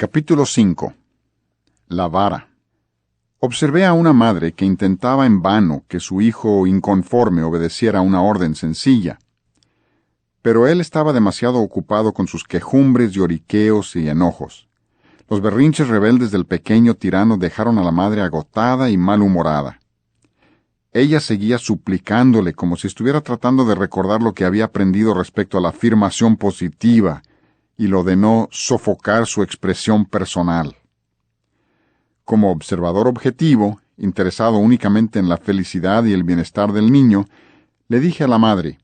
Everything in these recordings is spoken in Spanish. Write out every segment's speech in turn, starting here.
Capítulo 5. La vara. Observé a una madre que intentaba en vano que su hijo inconforme obedeciera una orden sencilla. Pero él estaba demasiado ocupado con sus quejumbres, lloriqueos y enojos. Los berrinches rebeldes del pequeño tirano dejaron a la madre agotada y malhumorada. Ella seguía suplicándole como si estuviera tratando de recordar lo que había aprendido respecto a la afirmación positiva y lo de no sofocar su expresión personal. Como observador objetivo, interesado únicamente en la felicidad y el bienestar del niño, le dije a la madre: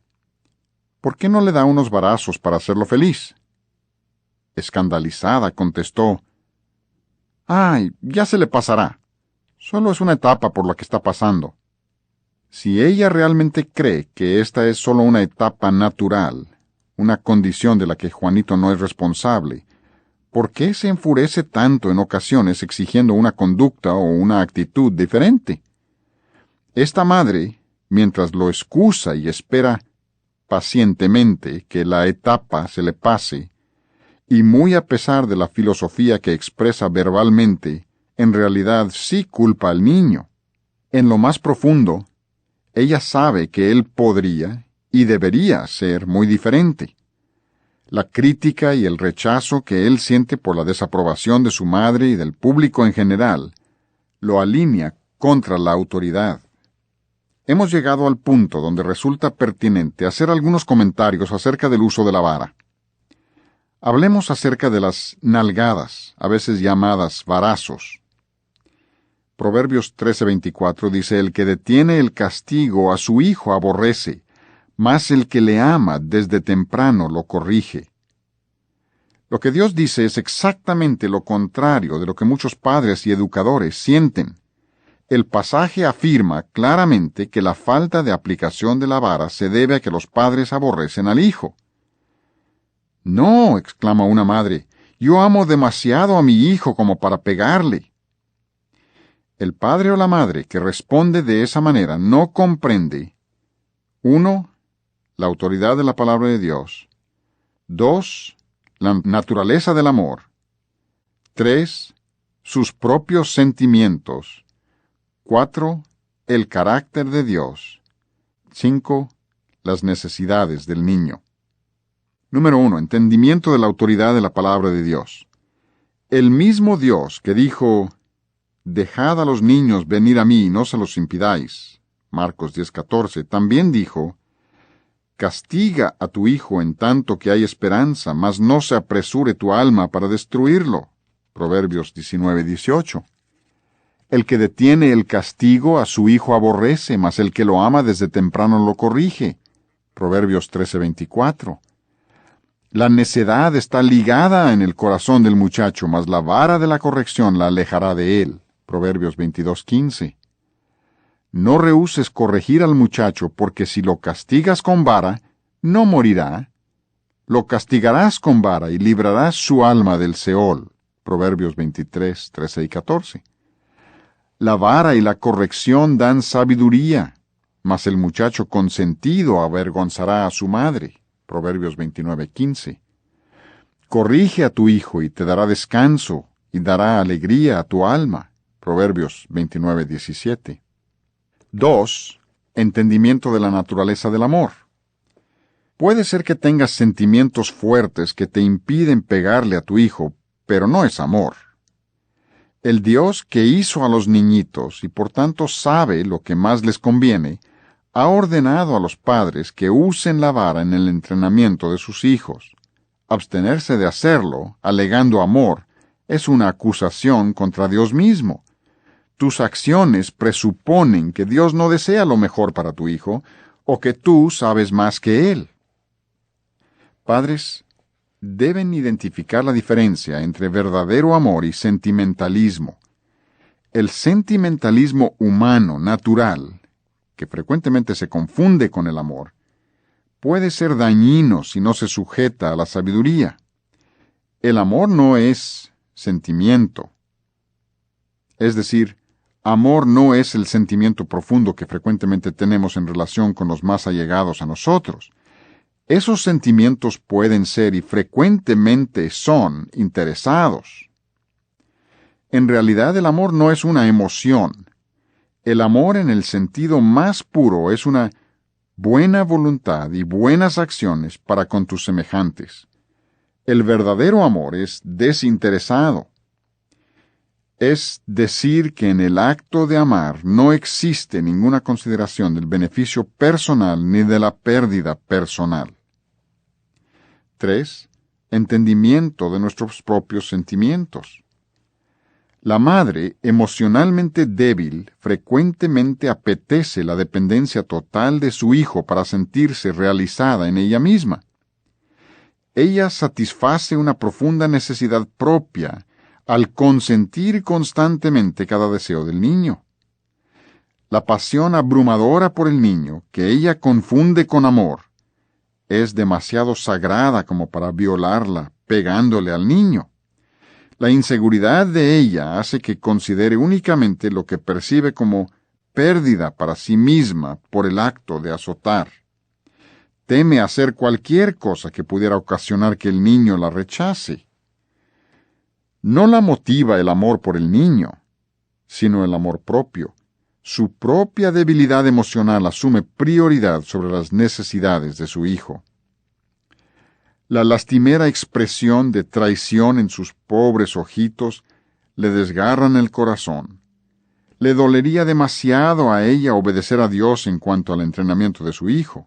¿por qué no le da unos varazos para hacerlo feliz? Escandalizada, contestó: ¡ay, ya se le pasará! Solo es una etapa por la que está pasando. Si ella realmente cree que esta es solo una etapa natural, una condición de la que Juanito no es responsable, ¿por qué se enfurece tanto en ocasiones exigiendo una conducta o una actitud diferente? Esta madre, mientras lo excusa y espera pacientemente que la etapa se le pase, y muy a pesar de la filosofía que expresa verbalmente, en realidad sí culpa al niño. En lo más profundo, ella sabe que él podría y debería ser muy diferente. La crítica y el rechazo que él siente por la desaprobación de su madre y del público en general lo alinea contra la autoridad. Hemos llegado al punto donde resulta pertinente hacer algunos comentarios acerca del uso de la vara. Hablemos acerca de las nalgadas, a veces llamadas varazos. Proverbios 13:24 dice: el que detiene el castigo a su hijo aborrece, mas el que le ama desde temprano lo corrige. Lo que Dios dice es exactamente lo contrario de lo que muchos padres y educadores sienten. El pasaje afirma claramente que la falta de aplicación de la vara se debe a que los padres aborrecen al hijo. No, exclama una madre, yo amo demasiado a mi hijo como para pegarle. El padre o la madre que responde de esa manera no comprende: 1. La autoridad de la palabra de Dios. 2. La naturaleza del amor. 3. Sus propios sentimientos. 4. El carácter de Dios. 5. Las necesidades del niño. Número 1. Entendimiento de la autoridad de la palabra de Dios. El mismo Dios que dijo: dejad a los niños venir a mí y no se los impidáis, Marcos 10:14, también dijo: castiga a tu hijo en tanto que hay esperanza, mas no se apresure tu alma para destruirlo, Proverbios 19:18. El que detiene el castigo a su hijo aborrece, mas el que lo ama desde temprano lo corrige, Proverbios 13:24. La necedad está ligada en el corazón del muchacho, mas la vara de la corrección la alejará de él, Proverbios 22:15. No rehúses corregir al muchacho, porque si lo castigas con vara, no morirá. Lo castigarás con vara y librarás su alma del Seol, Proverbios 23:13 y 14. La vara y la corrección dan sabiduría, mas el muchacho consentido avergonzará a su madre, Proverbios 29:15. Corrige a tu hijo y te dará descanso, y dará alegría a tu alma, Proverbios 29:17. 2. Entendimiento de la naturaleza del amor. Puede ser que tengas sentimientos fuertes que te impiden pegarle a tu hijo, pero no es amor. El Dios que hizo a los niñitos y por tanto sabe lo que más les conviene, ha ordenado a los padres que usen la vara en el entrenamiento de sus hijos. Abstenerse de hacerlo, alegando amor, es una acusación contra Dios mismo. Tus acciones presuponen que Dios no desea lo mejor para tu hijo, o que tú sabes más que él. Padres deben identificar la diferencia entre verdadero amor y sentimentalismo. El sentimentalismo humano, natural, que frecuentemente se confunde con el amor, puede ser dañino si no se sujeta a la sabiduría. El amor no es sentimiento. Es decir, amor no es el sentimiento profundo que frecuentemente tenemos en relación con los más allegados a nosotros. Esos sentimientos pueden ser y frecuentemente son interesados, En realidad el amor no es una emoción. El amor en el sentido más puro es una buena voluntad y buenas acciones para con tus semejantes. El verdadero amor es desinteresado. Es decir que en el acto de amar no existe ninguna consideración del beneficio personal ni de la pérdida personal. 3. Entendimiento de nuestros propios sentimientos. La madre, emocionalmente débil, frecuentemente apetece la dependencia total de su hijo para sentirse realizada en ella misma. Ella satisface una profunda necesidad propia al consentir constantemente cada deseo del niño. La pasión abrumadora por el niño, que ella confunde con amor, es demasiado sagrada como para violarla pegándole al niño. La inseguridad de ella hace que considere únicamente lo que percibe como pérdida para sí misma por el acto de azotar. Teme hacer cualquier cosa que pudiera ocasionar que el niño la rechace. No la motiva el amor por el niño, sino el amor propio. Su propia debilidad emocional asume prioridad sobre las necesidades de su hijo. La lastimera expresión de traición en sus pobres ojitos le desgarran el corazón. Le dolería demasiado a ella obedecer a Dios en cuanto al entrenamiento de su hijo.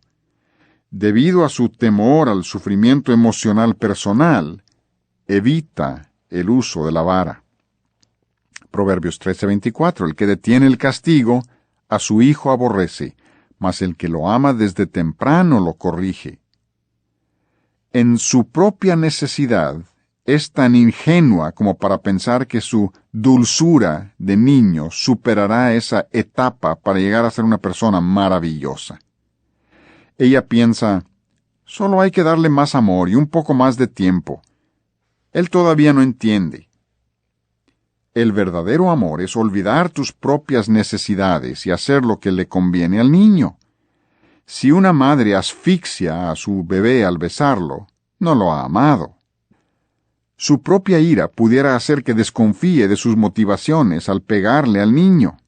Debido a su temor al sufrimiento emocional personal, evita el uso de la vara. Proverbios 13:24. El que detiene el castigo, a su hijo aborrece, mas el que lo ama desde temprano lo corrige. En su propia necesidad, es tan ingenua como para pensar que su dulzura de niño superará esa etapa para llegar a ser una persona maravillosa. Ella piensa, solo hay que darle más amor y un poco más de tiempo. Él todavía no entiende. El verdadero amor es olvidar tus propias necesidades y hacer lo que le conviene al niño. Si una madre asfixia a su bebé al besarlo, no lo ha amado. Su propia ira pudiera hacer que desconfíe de sus motivaciones al pegarle al niño.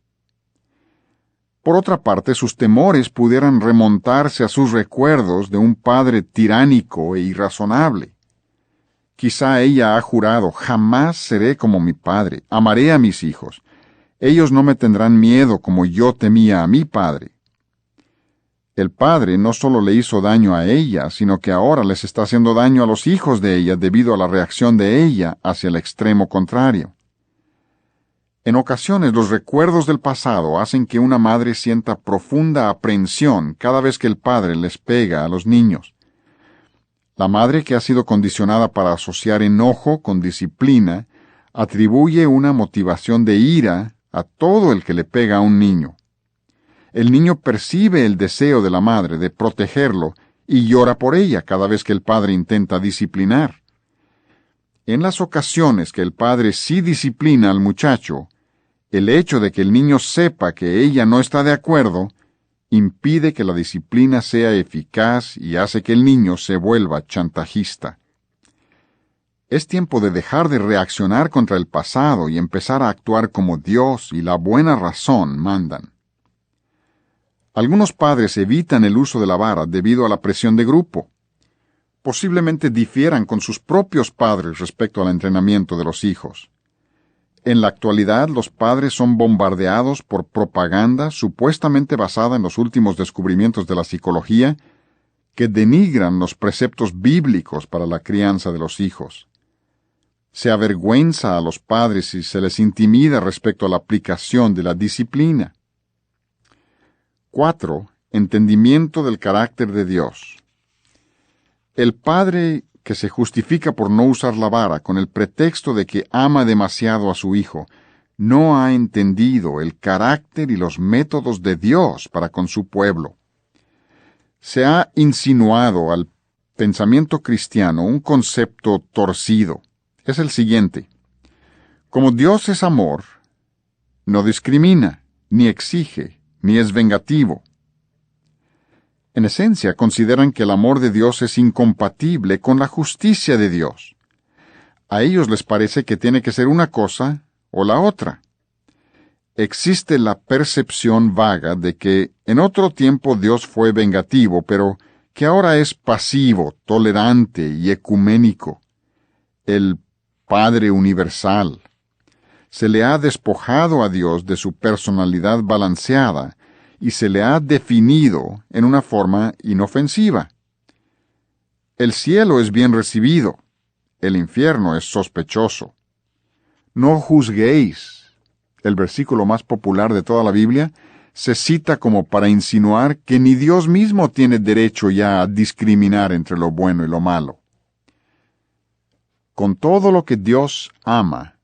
Por otra parte, sus temores pudieran remontarse a sus recuerdos de un padre tiránico e irrazonable. Quizá ella ha jurado, jamás seré como mi padre, amaré a mis hijos. Ellos no me tendrán miedo como yo temía a mi padre. El padre no solo le hizo daño a ella, sino que ahora les está haciendo daño a los hijos de ella debido a la reacción de ella hacia el extremo contrario. En ocasiones los recuerdos del pasado hacen que una madre sienta profunda aprensión cada vez que el padre les pega a los niños. La madre, que ha sido condicionada para asociar enojo con disciplina, atribuye una motivación de ira a todo el que le pega a un niño. El niño percibe el deseo de la madre de protegerlo y llora por ella cada vez que el padre intenta disciplinar. En las ocasiones que el padre sí disciplina al muchacho, el hecho de que el niño sepa que ella no está de acuerdo impide que la disciplina sea eficaz y hace que el niño se vuelva chantajista. Es tiempo de dejar de reaccionar contra el pasado y empezar a actuar como Dios y la buena razón mandan. Algunos padres evitan el uso de la vara debido a la presión de grupo. Posiblemente difieran con sus propios padres respecto al entrenamiento de los hijos. En la actualidad, los padres son bombardeados por propaganda supuestamente basada en los últimos descubrimientos de la psicología que denigran los preceptos bíblicos para la crianza de los hijos. Se avergüenza a los padres y se les intimida respecto a la aplicación de la disciplina. 4. Entendimiento del carácter de Dios. El padre que se justifica por no usar la vara con el pretexto de que ama demasiado a su hijo, no ha entendido el carácter y los métodos de Dios para con su pueblo. Se ha insinuado al pensamiento cristiano un concepto torcido. Es el siguiente: como Dios es amor, no discrimina, ni exige, ni es vengativo. En esencia, consideran que el amor de Dios es incompatible con la justicia de Dios. A ellos les parece que tiene que ser una cosa o la otra. Existe la percepción vaga de que en otro tiempo Dios fue vengativo, pero que ahora es pasivo, tolerante y ecuménico. El Padre universal. Se le ha despojado a Dios de su personalidad balanceada y se le ha definido en una forma inofensiva. El cielo es bien recibido, el infierno es sospechoso. No juzguéis. El versículo más popular de toda la Biblia se cita como para insinuar que ni Dios mismo tiene derecho ya a discriminar entre lo bueno y lo malo. Con todo lo que Dios ama,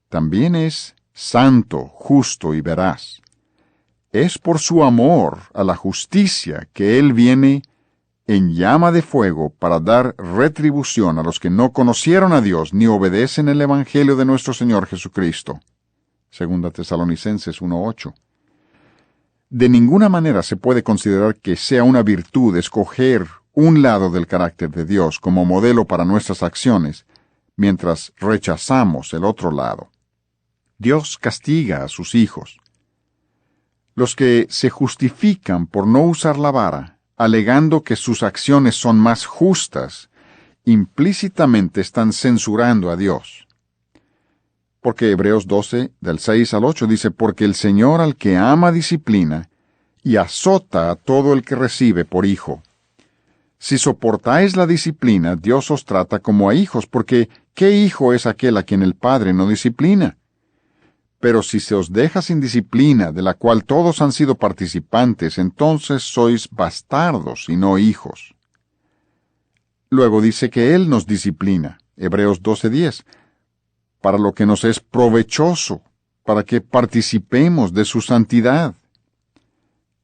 también es santo, justo y veraz. Es por su amor a la justicia que Él viene en llama de fuego para dar retribución a los que no conocieron a Dios ni obedecen el Evangelio de nuestro Señor Jesucristo. 2 Tesalonicenses 1:8. De ninguna manera se puede considerar que sea una virtud escoger un lado del carácter de Dios como modelo para nuestras acciones, mientras rechazamos el otro lado. Dios castiga a sus hijos. Los que se justifican por no usar la vara, alegando que sus acciones son más justas, implícitamente están censurando a Dios. Porque Hebreos 12, del 6 al 8 dice, porque el Señor al que ama disciplina, y azota a todo el que recibe por hijo. Si soportáis la disciplina, Dios os trata como a hijos, porque ¿qué hijo es aquel a quien el Padre no disciplina? Pero si se os deja sin disciplina, de la cual todos han sido participantes, entonces sois bastardos y no hijos. Luego dice que Él nos disciplina, Hebreos 12:10, para lo que nos es provechoso, para que participemos de su santidad.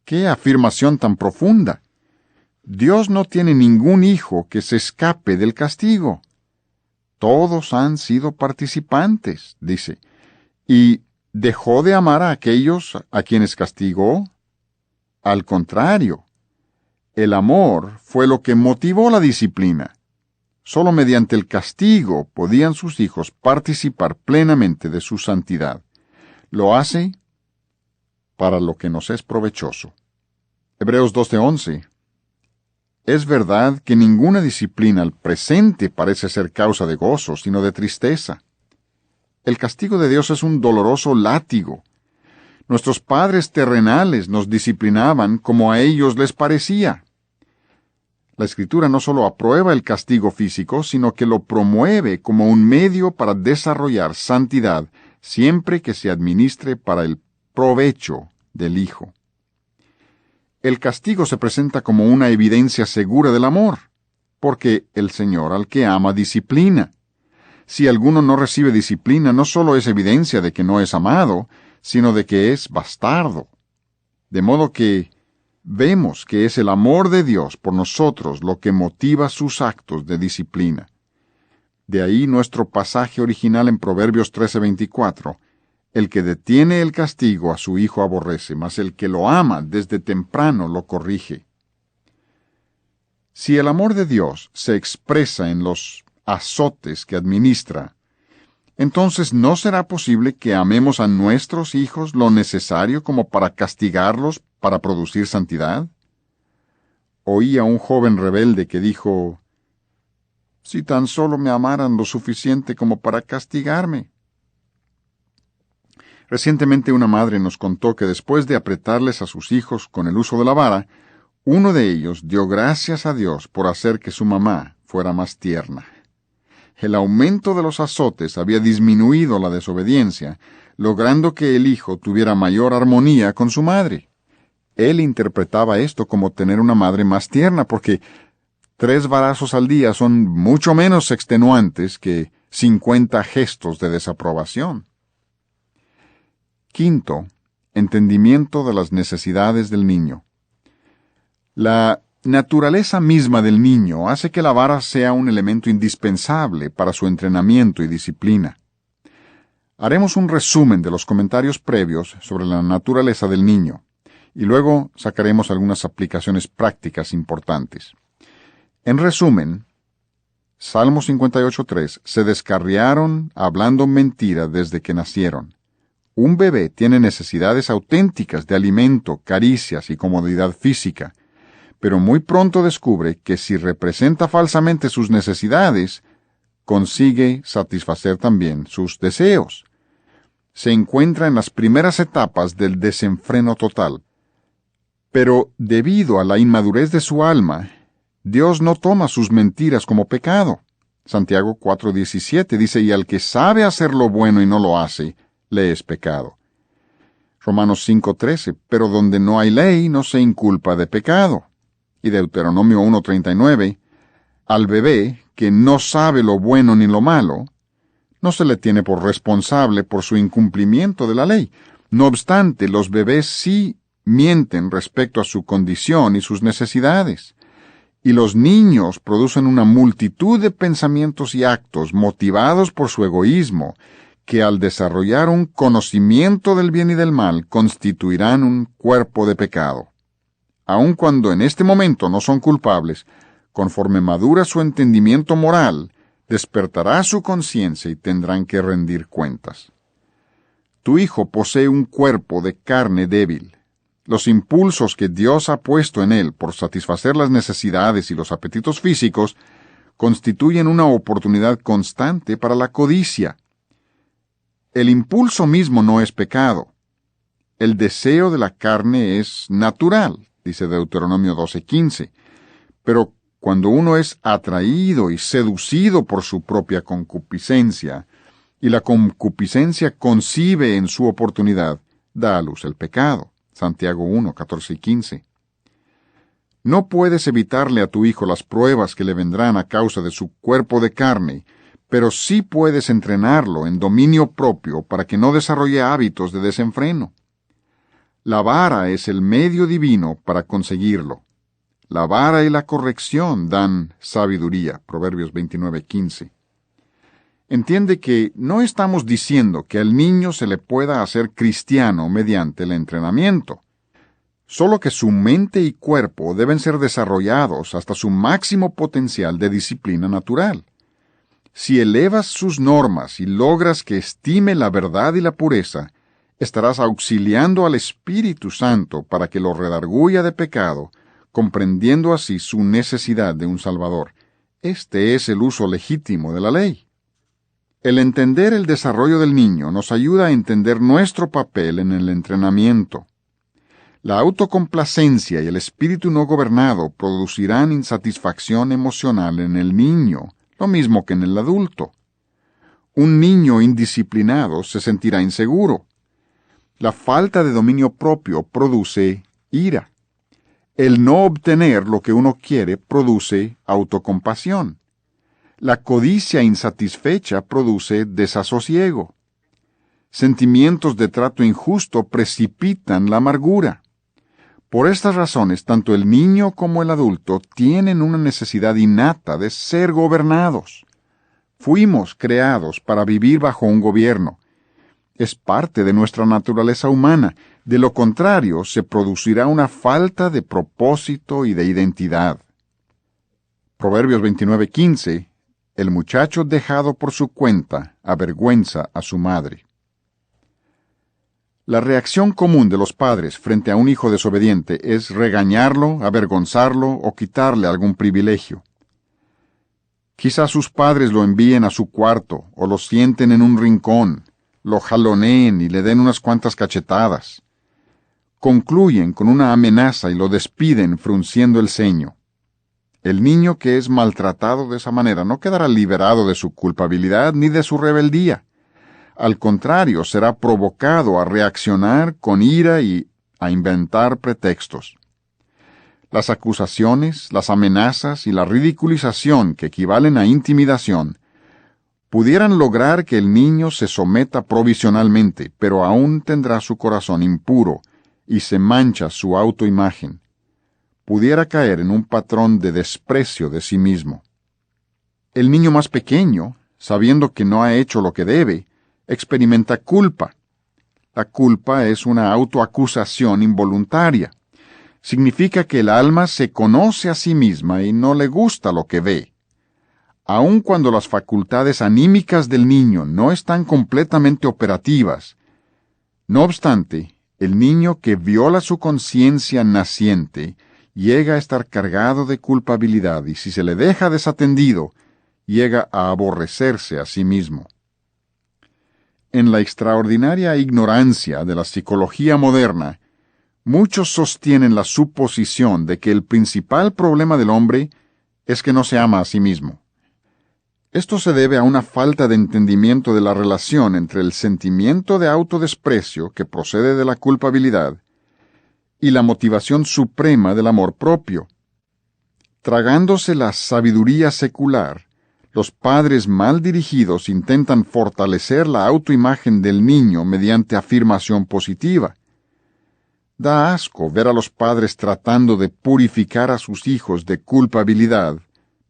¡Qué afirmación tan profunda! Dios no tiene ningún hijo que se escape del castigo. Todos han sido participantes, dice. ¿Y dejó de amar a aquellos a quienes castigó? Al contrario, el amor fue lo que motivó la disciplina. Solo mediante el castigo podían sus hijos participar plenamente de su santidad. Lo hace para lo que nos es provechoso. Hebreos 12:11. Es verdad que ninguna disciplina al presente parece ser causa de gozo, sino de tristeza. El castigo de Dios es un doloroso látigo. Nuestros padres terrenales nos disciplinaban como a ellos les parecía. La Escritura no solo aprueba el castigo físico, sino que lo promueve como un medio para desarrollar santidad, siempre que se administre para el provecho del Hijo. El castigo se presenta como una evidencia segura del amor, porque el Señor al que ama disciplina. Si alguno no recibe disciplina, no solo es evidencia de que no es amado, sino de que es bastardo. De modo que vemos que es el amor de Dios por nosotros lo que motiva sus actos de disciplina. De ahí nuestro pasaje original en Proverbios 13:24. El que detiene el castigo a su hijo aborrece, mas el que lo ama desde temprano lo corrige. Si el amor de Dios se expresa en los azotes que administra, entonces ¿no será posible que amemos a nuestros hijos lo necesario como para castigarlos para producir santidad? Oí a un joven rebelde que dijo, si tan solo me amaran lo suficiente como para castigarme. Recientemente una madre nos contó que después de apretarles a sus hijos con el uso de la vara, uno de ellos dio gracias a Dios por hacer que su mamá fuera más tierna. El aumento de los azotes había disminuido la desobediencia, logrando que el hijo tuviera mayor armonía con su madre. Él interpretaba esto como tener una madre más tierna, porque 3 varazos al día son mucho menos extenuantes que 50 gestos de desaprobación. Quinto, entendimiento de las necesidades del niño. La naturaleza misma del niño hace que la vara sea un elemento indispensable para su entrenamiento y disciplina. Haremos un resumen de los comentarios previos sobre la naturaleza del niño, y luego sacaremos algunas aplicaciones prácticas importantes. En resumen, Salmo 58:3, se descarriaron hablando mentira desde que nacieron. Un bebé tiene necesidades auténticas de alimento, caricias y comodidad física, pero muy pronto descubre que si representa falsamente sus necesidades, consigue satisfacer también sus deseos. Se encuentra en las primeras etapas del desenfreno total. Pero debido a la inmadurez de su alma, Dios no toma sus mentiras como pecado. Santiago 4:17 dice, y al que sabe hacer lo bueno y no lo hace, le es pecado. Romanos 5:13, pero donde no hay ley no se inculpa de pecado. Y Deuteronomio 1:39, al bebé que no sabe lo bueno ni lo malo, no se le tiene por responsable por su incumplimiento de la ley. No obstante, los bebés sí mienten respecto a su condición y sus necesidades. Y los niños producen una multitud de pensamientos y actos motivados por su egoísmo, que al desarrollar un conocimiento del bien y del mal constituirán un cuerpo de pecado. Aun cuando en este momento no son culpables, conforme madura su entendimiento moral, despertará su conciencia y tendrán que rendir cuentas. Tu hijo posee un cuerpo de carne débil. Los impulsos que Dios ha puesto en él por satisfacer las necesidades y los apetitos físicos constituyen una oportunidad constante para la codicia. El impulso mismo no es pecado. El deseo de la carne es natural, dice Deuteronomio 12:15, pero cuando uno es atraído y seducido por su propia concupiscencia, y la concupiscencia concibe en su oportunidad, da a luz el pecado. Santiago 1:14 y 15. No puedes evitarle a tu hijo las pruebas que le vendrán a causa de su cuerpo de carne, pero sí puedes entrenarlo en dominio propio para que no desarrolle hábitos de desenfreno. La vara es el medio divino para conseguirlo. La vara y la corrección dan sabiduría. Proverbios 29:15. Entiende que no estamos diciendo que al niño se le pueda hacer cristiano mediante el entrenamiento, solo que su mente y cuerpo deben ser desarrollados hasta su máximo potencial de disciplina natural. Si elevas sus normas y logras que estime la verdad y la pureza, estarás auxiliando al Espíritu Santo para que lo redarguya de pecado, comprendiendo así su necesidad de un Salvador. Este es el uso legítimo de la ley. El entender el desarrollo del niño nos ayuda a entender nuestro papel en el entrenamiento. La autocomplacencia y el espíritu no gobernado producirán insatisfacción emocional en el niño, lo mismo que en el adulto. Un niño indisciplinado se sentirá inseguro. La falta de dominio propio produce ira. El no obtener lo que uno quiere produce autocompasión. La codicia insatisfecha produce desasosiego. Sentimientos de trato injusto precipitan la amargura. Por estas razones, tanto el niño como el adulto tienen una necesidad innata de ser gobernados. Fuimos creados para vivir bajo un gobierno. Es parte de nuestra naturaleza humana. De lo contrario, se producirá una falta de propósito y de identidad. Proverbios 29:15. El muchacho dejado por su cuenta avergüenza a su madre. La reacción común de los padres frente a un hijo desobediente es regañarlo, avergonzarlo o quitarle algún privilegio. Quizás sus padres lo envíen a su cuarto o lo sienten en un rincón, lo jaloneen y le den unas cuantas cachetadas. Concluyen con una amenaza y lo despiden frunciendo el ceño. El niño que es maltratado de esa manera no quedará liberado de su culpabilidad ni de su rebeldía. Al contrario, será provocado a reaccionar con ira y a inventar pretextos. Las acusaciones, las amenazas y la ridiculización, que equivalen a intimidación, pudieran lograr que el niño se someta provisionalmente, pero aún tendrá su corazón impuro y se mancha su autoimagen. Pudiera caer en un patrón de desprecio de sí mismo. El niño más pequeño, sabiendo que no ha hecho lo que debe, experimenta culpa. La culpa es una autoacusación involuntaria. Significa que el alma se conoce a sí misma y no le gusta lo que ve. aun cuando las facultades anímicas del niño no están completamente operativas. No obstante, el niño que viola su conciencia naciente llega a estar cargado de culpabilidad y si se le deja desatendido, llega a aborrecerse a sí mismo. En la extraordinaria ignorancia de la psicología moderna, muchos sostienen la suposición de que el principal problema del hombre es que no se ama a sí mismo. Esto se debe a una falta de entendimiento de la relación entre el sentimiento de autodesprecio que procede de la culpabilidad y la motivación suprema del amor propio. Tragándose la sabiduría secular, los padres mal dirigidos intentan fortalecer la autoimagen del niño mediante afirmación positiva. Da asco ver a los padres tratando de purificar a sus hijos de culpabilidad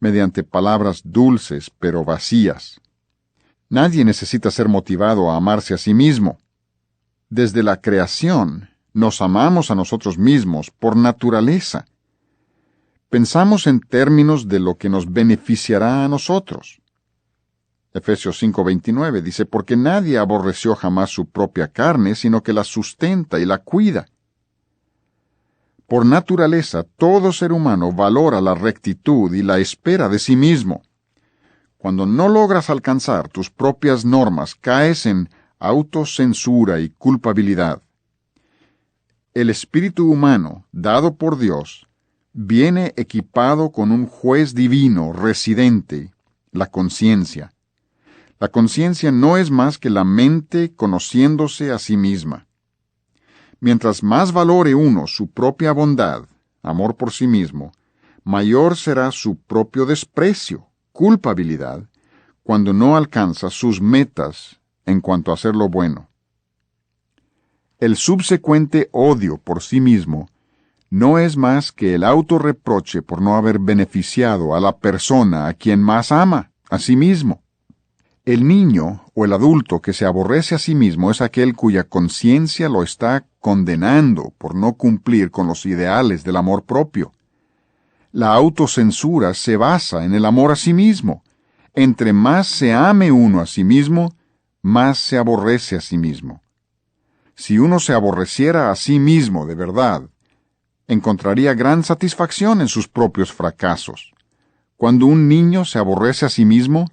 mediante palabras dulces pero vacías. Nadie necesita ser motivado a amarse a sí mismo. Desde la creación, nos amamos a nosotros mismos por naturaleza. Pensamos en términos de lo que nos beneficiará a nosotros. Efesios 5:29 dice, porque nadie aborreció jamás su propia carne, sino que la sustenta y la cuida. Por naturaleza, todo ser humano valora la rectitud y la espera de sí mismo. Cuando no logras alcanzar tus propias normas, caes en autocensura y culpabilidad. El espíritu humano, dado por Dios, viene equipado con un juez divino residente, la conciencia. La conciencia no es más que la mente conociéndose a sí misma. Mientras más valore uno su propia bondad, amor por sí mismo, mayor será su propio desprecio, culpabilidad, cuando no alcanza sus metas en cuanto a hacer lo bueno. El subsecuente odio por sí mismo no es más que el autorreproche por no haber beneficiado a la persona a quien más ama, a sí mismo. El niño o el adulto que se aborrece a sí mismo es aquel cuya conciencia lo está condenando por no cumplir con los ideales del amor propio. La autocensura se basa en el amor a sí mismo. Entre más se ame uno a sí mismo, más se aborrece a sí mismo. Si uno se aborreciera a sí mismo de verdad, encontraría gran satisfacción en sus propios fracasos. Cuando un niño se aborrece a sí mismo,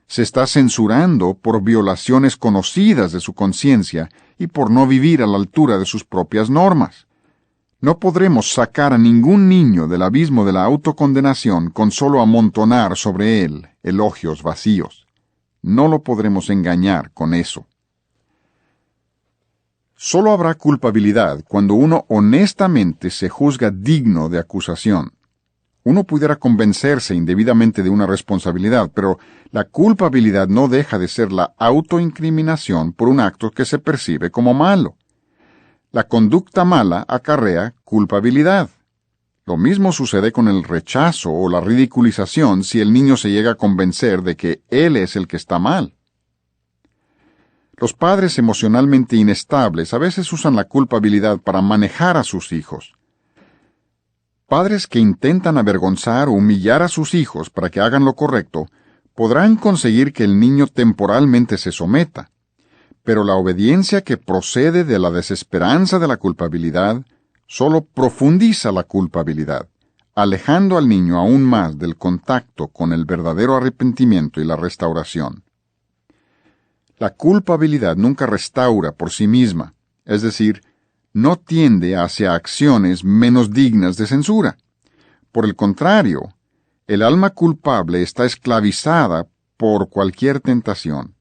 se está censurando por violaciones conocidas de su conciencia y por no vivir a la altura de sus propias normas. No podremos sacar a ningún niño del abismo de la autocondenación con solo amontonar sobre él elogios vacíos. No lo podremos engañar con eso. Solo habrá culpabilidad cuando uno honestamente se juzga digno de acusación. Uno pudiera convencerse indebidamente de una responsabilidad, pero la culpabilidad no deja de ser la autoincriminación por un acto que se percibe como malo. La conducta mala acarrea culpabilidad. Lo mismo sucede con el rechazo o la ridiculización si el niño se llega a convencer de que él es el que está mal. Los padres emocionalmente inestables a veces usan la culpabilidad para manejar a sus hijos. Padres que intentan avergonzar o humillar a sus hijos para que hagan lo correcto, podrán conseguir que el niño temporalmente se someta. Pero la obediencia que procede de la desesperanza de la culpabilidad solo profundiza la culpabilidad, alejando al niño aún más del contacto con el verdadero arrepentimiento y la restauración. La culpabilidad nunca restaura por sí misma, es decir, no tiende hacia acciones menos dignas de censura. Por el contrario, el alma culpable está esclavizada por cualquier tentación.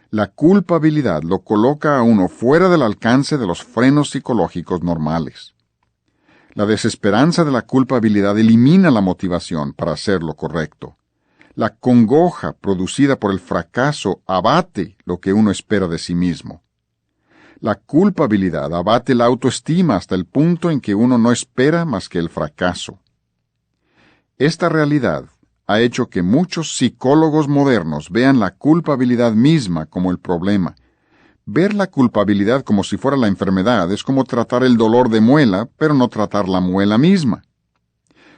La culpabilidad lo coloca a uno fuera del alcance de los frenos psicológicos normales. La desesperanza de la culpabilidad elimina la motivación para hacer lo correcto. La congoja producida por el fracaso abate lo que uno espera de sí mismo. La culpabilidad abate la autoestima hasta el punto en que uno no espera más que el fracaso. Esta realidad ha hecho que muchos psicólogos modernos vean la culpabilidad misma como el problema. Ver la culpabilidad como si fuera la enfermedad es como tratar el dolor de muela, pero no tratar la muela misma.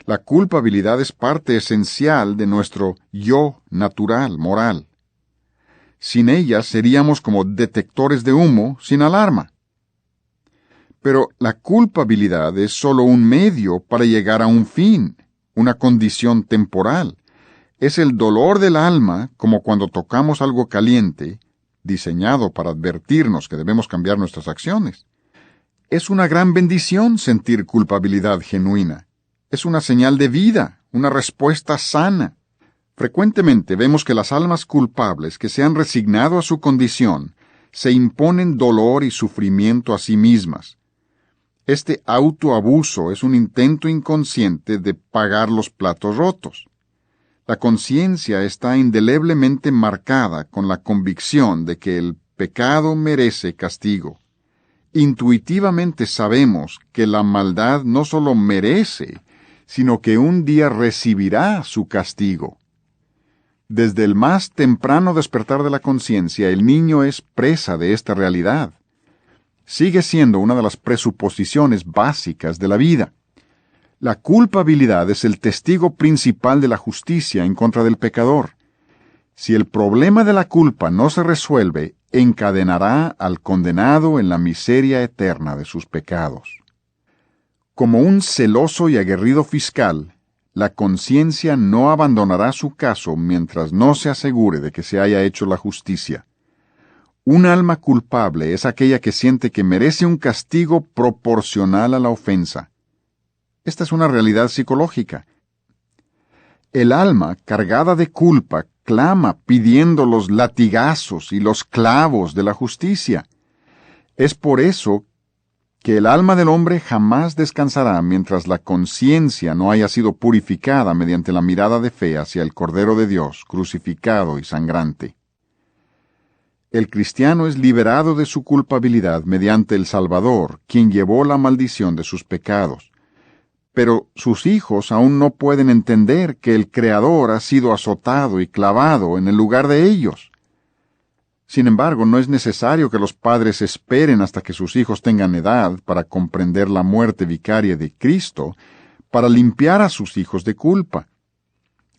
La culpabilidad es parte esencial de nuestro yo natural, moral. Sin ella seríamos como detectores de humo sin alarma. Pero la culpabilidad es solo un medio para llegar a un fin, una condición temporal. Es el dolor del alma, como cuando tocamos algo caliente, diseñado para advertirnos que debemos cambiar nuestras acciones. Es una gran bendición sentir culpabilidad genuina. Es una señal de vida, una respuesta sana. Frecuentemente vemos que las almas culpables que se han resignado a su condición se imponen dolor y sufrimiento a sí mismas. Este autoabuso es un intento inconsciente de pagar los platos rotos. La conciencia está indeleblemente marcada con la convicción de que el pecado merece castigo. Intuitivamente sabemos que la maldad no solo merece, sino que un día recibirá su castigo. Desde el más temprano despertar de la conciencia, el niño es presa de esta realidad. Sigue siendo una de las presuposiciones básicas de la vida. La culpabilidad es el testigo principal de la justicia en contra del pecador. Si el problema de la culpa no se resuelve, encadenará al condenado en la miseria eterna de sus pecados. Como un celoso y aguerrido fiscal, la conciencia no abandonará su caso mientras no se asegure de que se haya hecho la justicia. Un alma culpable es aquella que siente que merece un castigo proporcional a la ofensa. Esta es una realidad psicológica. El alma, cargada de culpa, clama pidiendo los latigazos y los clavos de la justicia. Es por eso que el alma del hombre jamás descansará mientras la conciencia no haya sido purificada mediante la mirada de fe hacia el Cordero de Dios, crucificado y sangrante. El cristiano es liberado de su culpabilidad mediante el Salvador, quien llevó la maldición de sus pecados. Pero sus hijos aún no pueden entender que el Creador ha sido azotado y clavado en el lugar de ellos. Sin embargo, no es necesario que los padres esperen hasta que sus hijos tengan edad para comprender la muerte vicaria de Cristo, para limpiar a sus hijos de culpa.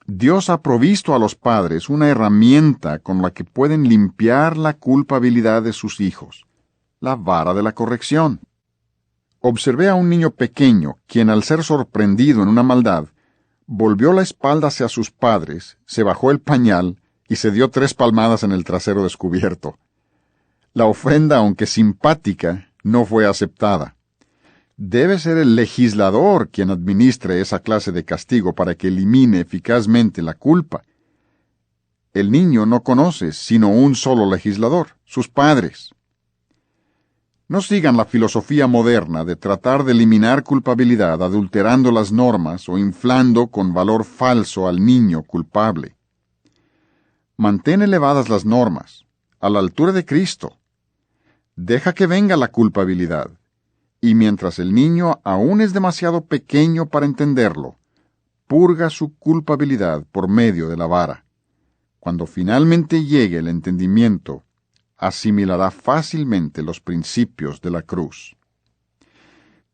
Dios ha provisto a los padres una herramienta con la que pueden limpiar la culpabilidad de sus hijos, la vara de la corrección. Observé a un niño pequeño, quien al ser sorprendido en una maldad, volvió la espalda hacia sus padres, se bajó el pañal y se dio 3 palmadas en el trasero descubierto. La ofrenda, aunque simpática, no fue aceptada. Debe ser el legislador quien administre esa clase de castigo para que elimine eficazmente la culpa. El niño no conoce sino un solo legislador, sus padres. No sigan la filosofía moderna de tratar de eliminar culpabilidad adulterando las normas o inflando con valor falso al niño culpable. Mantén elevadas las normas, a la altura de Cristo. Deja que venga la culpabilidad, y mientras el niño aún es demasiado pequeño para entenderlo, purga su culpabilidad por medio de la vara. Cuando finalmente llegue el entendimiento, asimilará fácilmente los principios de la cruz.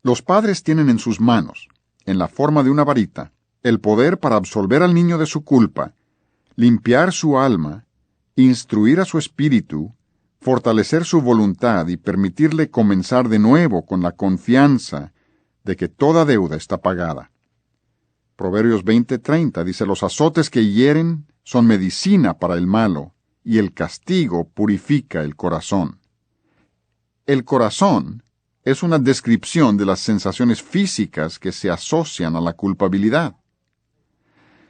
Los padres tienen en sus manos, en la forma de una varita, el poder para absolver al niño de su culpa, limpiar su alma, instruir a su espíritu, fortalecer su voluntad y permitirle comenzar de nuevo con la confianza de que toda deuda está pagada. Proverbios 20:30 dice: los azotes que hieren son medicina para el malo, y el castigo purifica el corazón. El corazón es una descripción de las sensaciones físicas que se asocian a la culpabilidad.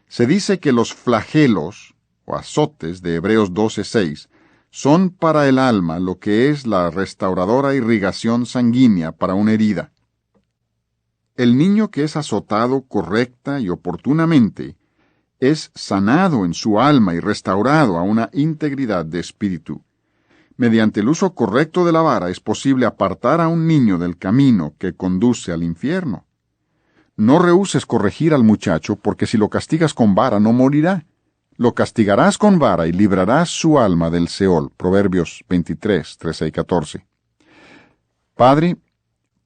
Se dice que los flagelos, o azotes de Hebreos 12:6, son para el alma lo que es la restauradora irrigación sanguínea para una herida. El niño que es azotado correcta y oportunamente es sanado en su alma y restaurado a una integridad de espíritu. Mediante el uso correcto de la vara es posible apartar a un niño del camino que conduce al infierno. No rehúses corregir al muchacho, porque si lo castigas con vara no morirá. Lo castigarás con vara y librarás su alma del Seol. Proverbios 23:13 y 14. Padre,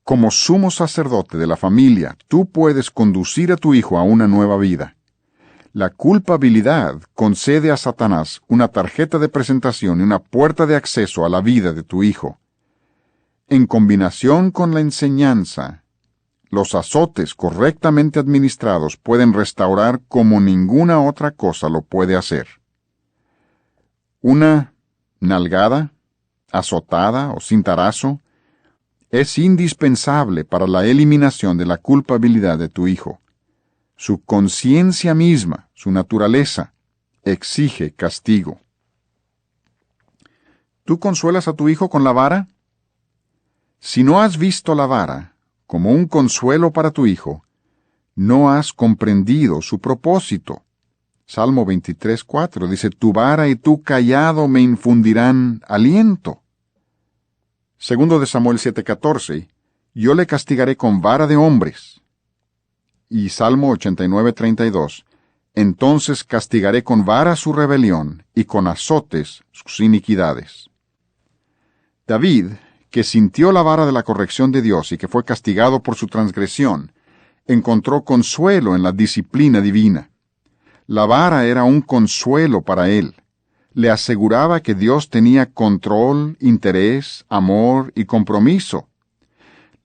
Como sumo sacerdote de la familia, tú puedes conducir a tu hijo a una nueva vida. La culpabilidad concede a Satanás una tarjeta de presentación y una puerta de acceso a la vida de tu hijo. En combinación con la enseñanza, los azotes correctamente administrados pueden restaurar como ninguna otra cosa lo puede hacer. Una nalgada, azotada o cintarazo es indispensable para la eliminación de la culpabilidad de tu hijo. Su conciencia misma, su naturaleza, exige castigo. ¿Tú consuelas a tu hijo con la vara? Si no has visto la vara como un consuelo para tu hijo, no has comprendido su propósito. Salmo 23:4 dice, tu vara y tu cayado me infundirán aliento. Segundo de Samuel 7:14, yo le castigaré con vara de hombres. Y Salmo 89:32, entonces castigaré con vara su rebelión y con azotes sus iniquidades. David, que sintió la vara de la corrección de Dios y que fue castigado por su transgresión, encontró consuelo en la disciplina divina. La vara era un consuelo para él. Le aseguraba que Dios tenía control, interés, amor y compromiso.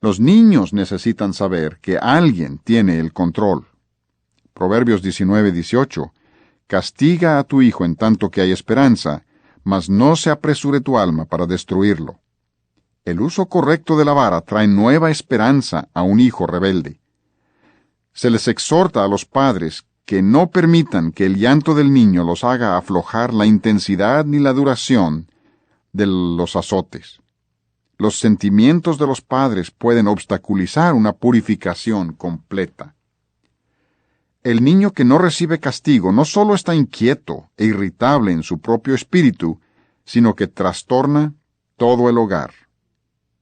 Los niños necesitan saber que alguien tiene el control. Proverbios 19:18. Castiga a tu hijo en tanto que hay esperanza, mas no se apresure tu alma para destruirlo. El uso correcto de la vara trae nueva esperanza a un hijo rebelde. Se les exhorta a los padres que no permitan que el llanto del niño los haga aflojar la intensidad ni la duración de los azotes. Los sentimientos de los padres pueden obstaculizar una purificación completa. El niño que no recibe castigo no solo está inquieto e irritable en su propio espíritu, sino que trastorna todo el hogar.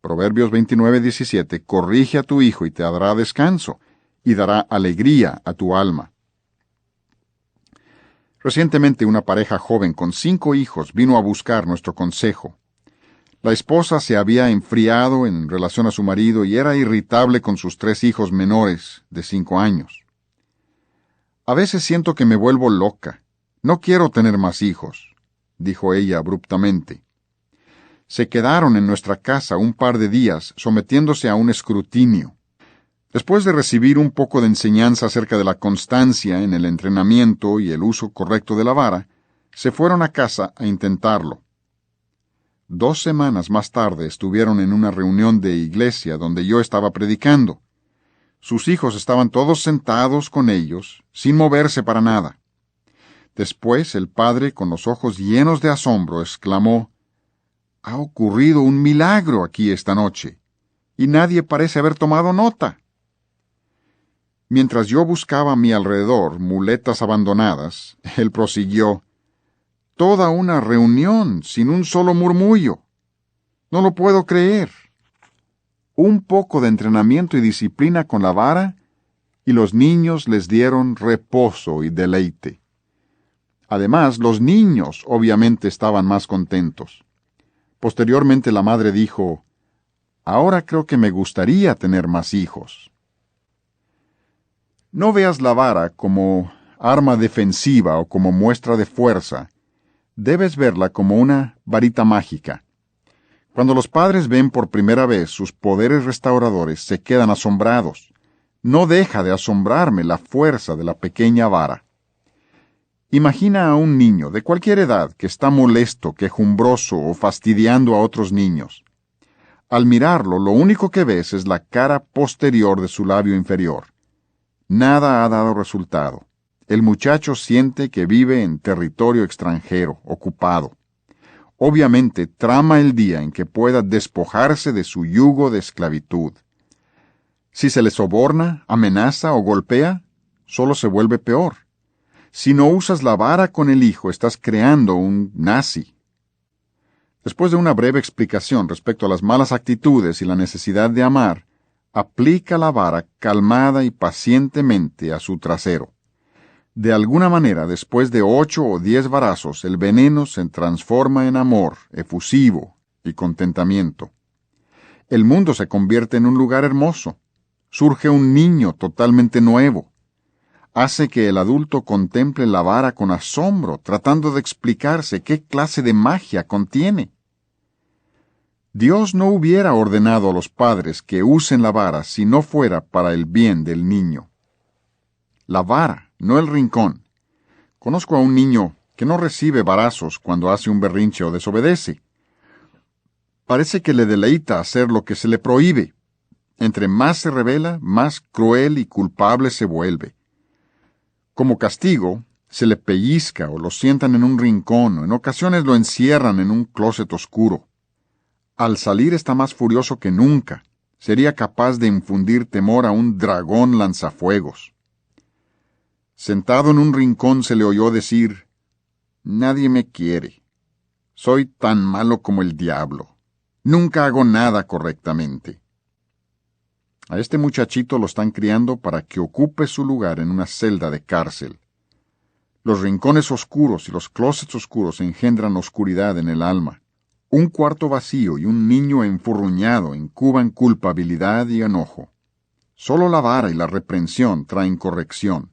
Proverbios 29:17, corrige a tu hijo y te dará descanso, y dará alegría a tu alma. Recientemente una pareja joven con 5 hijos vino a buscar nuestro consejo. La esposa se había enfriado en relación a su marido y era irritable con sus 3 hijos menores de 5 años. A veces siento que me vuelvo loca. No quiero tener más hijos, dijo ella abruptamente. Se quedaron en nuestra casa un par de días sometiéndose a un escrutinio. Después de recibir un poco de enseñanza acerca de la constancia en el entrenamiento y el uso correcto de la vara, se fueron a casa a intentarlo. 2 semanas más tarde estuvieron en una reunión de iglesia donde yo estaba predicando. Sus hijos estaban todos sentados con ellos, sin moverse para nada. Después el padre, con los ojos llenos de asombro, exclamó, «Ha ocurrido un milagro aquí esta noche, y nadie parece haber tomado nota». Mientras yo buscaba a mi alrededor muletas abandonadas, él prosiguió, «Toda una reunión sin un solo murmullo. No lo puedo creer. Un poco de entrenamiento y disciplina con la vara, y los niños les dieron reposo y deleite. Además, los niños obviamente estaban más contentos. Posteriormente la madre dijo, «Ahora creo que me gustaría tener más hijos». No veas la vara como arma defensiva o como muestra de fuerza. Debes verla como una varita mágica. Cuando los padres ven por primera vez sus poderes restauradores, se quedan asombrados. No deja de asombrarme la fuerza de la pequeña vara. Imagina a un niño de cualquier edad que está molesto, quejumbroso o fastidiando a otros niños. Al mirarlo, lo único que ves es la cara posterior de su labio inferior. Nada ha dado resultado. El muchacho siente que vive en territorio extranjero, ocupado. Obviamente trama el día en que pueda despojarse de su yugo de esclavitud. Si se le soborna, amenaza o golpea, solo se vuelve peor. Si no usas la vara con el hijo, estás creando un nazi. Después de una breve explicación respecto a las malas actitudes y la necesidad de amar, aplica la vara calmada y pacientemente a su trasero. De alguna manera, después de 8 o 10 varazos, el veneno se transforma en amor, efusivo y contentamiento. El mundo se convierte en un lugar hermoso. Surge un niño totalmente nuevo. Hace que el adulto contemple la vara con asombro, tratando de explicarse qué clase de magia contiene. Dios no hubiera ordenado a los padres que usen la vara si no fuera para el bien del niño. La vara, no el rincón. Conozco a un niño que no recibe varazos cuando hace un berrinche o desobedece. Parece que le deleita hacer lo que se le prohíbe. Entre más se revela, más cruel y culpable se vuelve. Como castigo, se le pellizca o lo sientan en un rincón o en ocasiones lo encierran en un closet oscuro. Al salir está más furioso que nunca. Sería capaz de infundir temor a un dragón lanzafuegos. Sentado en un rincón se le oyó decir: «Nadie me quiere. Soy tan malo como el diablo. Nunca hago nada correctamente». A este muchachito lo están criando para que ocupe su lugar en una celda de cárcel. Los rincones oscuros y los closets oscuros engendran oscuridad en el alma. Un cuarto vacío y un niño enfurruñado incuban culpabilidad y enojo. Solo la vara y la reprensión traen corrección.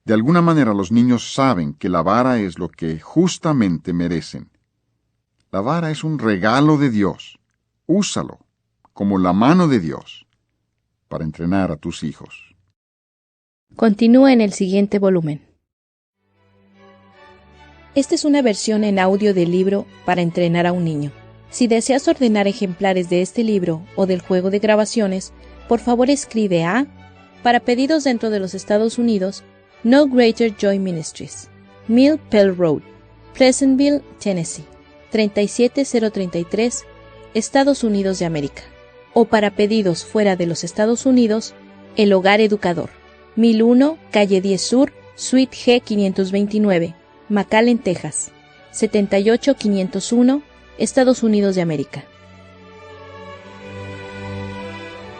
De alguna manera los niños saben que la vara es lo que justamente merecen. La vara es un regalo de Dios. Úsalo, como la mano de Dios, para entrenar a tus hijos. Continúa en el siguiente volumen. Esta es una versión en audio del libro Para entrenar a un niño. Si deseas ordenar ejemplares de este libro o del juego de grabaciones, por favor escribe a, para pedidos dentro de los Estados Unidos, No Greater Joy Ministries, Mill Pell Road, Pleasantville, Tennessee, 37033, Estados Unidos de América. O para pedidos fuera de los Estados Unidos, El Hogar Educador, 1001, Calle 10 Sur, Suite G 529, McAllen, Texas, 78501, Estados Unidos de América.